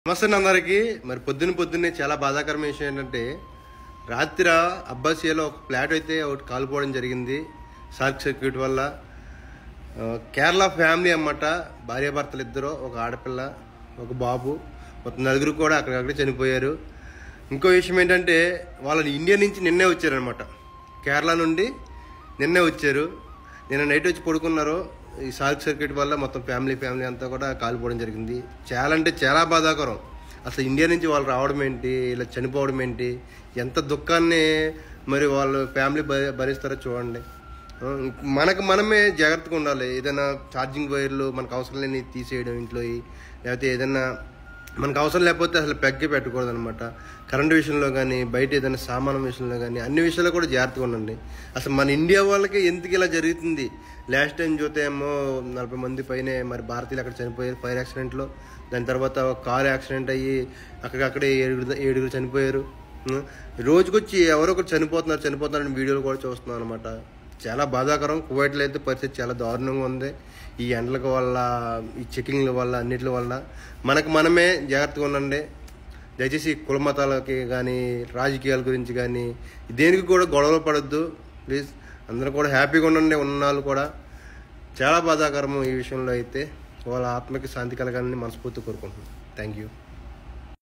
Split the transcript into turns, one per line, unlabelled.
నమస్తే అందరికి. మరి పొద్దున్నే చాలా బాధాకరమైన విషయం ఏంటంటే, రాత్రి అబ్బాసియాలో ఒక ఫ్లాట్ అయితే ఒకటి కాలిపోవడం జరిగింది షార్ట్ సర్క్యూట్ వల్ల. కేరళ ఫ్యామిలీ అన్నమాట, భార్యాభర్తలు ఇద్దరు, ఒక ఆడపిల్ల ఒక బాబు, మొత్తం నలుగురు కూడా అక్కడక్కడే చనిపోయారు. ఇంకో విషయం ఏంటంటే, వాళ్ళని ఇండియా నుంచి నిన్నే వచ్చారనమాట, కేరళ నుండి నిన్నే వచ్చారు. నిన్న నైట్ వచ్చి పడుకున్నారు. ఈ షార్ట్ సర్క్యూట్ వల్ల మొత్తం ఫ్యామిలీ అంతా కూడా కాలిపోవడం జరిగింది. చాలా అంటే చాలా బాధాకరం. అసలు ఇండియా నుంచి వాళ్ళు రావడం ఏంటి, ఇలా చనిపోవడం ఏంటి, ఎంత దుఃఖాన్ని మరి వాళ్ళు ఫ్యామిలీ భరిస్తారో చూడండి. మనమే జాగ్రత్తగా ఉండాలి. ఏదైనా ఛార్జింగ్ వైర్లు మనకు అవసరం లేని తీసేయడం ఇంట్లో, లేకపోతే ఏదైనా మనకు అవసరం లేకపోతే అసలు పెగ్గే పెట్టకూడదు అనమాట. కరెంటు విషయంలో కానీ, బయట ఏదైనా సామానం విషయంలో కానీ, అన్ని విషయాల్లో కూడా జాగ్రత్తగా ఉండండి. అసలు మన ఇండియా వాళ్ళకి ఎందుకు ఇలా జరుగుతుంది? లాస్ట్ టైం చూస్తే ఏమో 40 మంది పైనే మరి భారతీయులు అక్కడ చనిపోయారు ఫైర్ యాక్సిడెంట్లో. దాని తర్వాత ఒక కారు యాక్సిడెంట్ అయ్యి అక్కడక్కడే ఏడుగురు చనిపోయారు. రోజుకొచ్చి ఎవరో ఒకరు చనిపోతున్నారని వీడియోలు కూడా చూస్తున్నాం అనమాట. చాలా బాధాకరం. కువైట్లో అయితే పరిస్థితి చాలా దారుణంగా ఉంది. ఈ ఎండల వల్ల, ఈ చెకింగ్ల వల్ల, అన్నిటి వల్ల మనమే జాగ్రత్తగా ఉండండి. దయచేసి కుల మతాలకి కానీ, రాజకీయాల గురించి కానీ దేనికి కూడా గొడవలు పడొద్దు ప్లీజ్. అందరూ కూడా హ్యాపీగా ఉండండి. ఉన్నాళ్ళు కూడా చాలా బాధాకరము ఈ విషయంలో అయితే. వాళ్ళ ఆత్మకి శాంతి కలగాలని మనస్ఫూర్తి కోరుకుంటున్నాను. Thank you.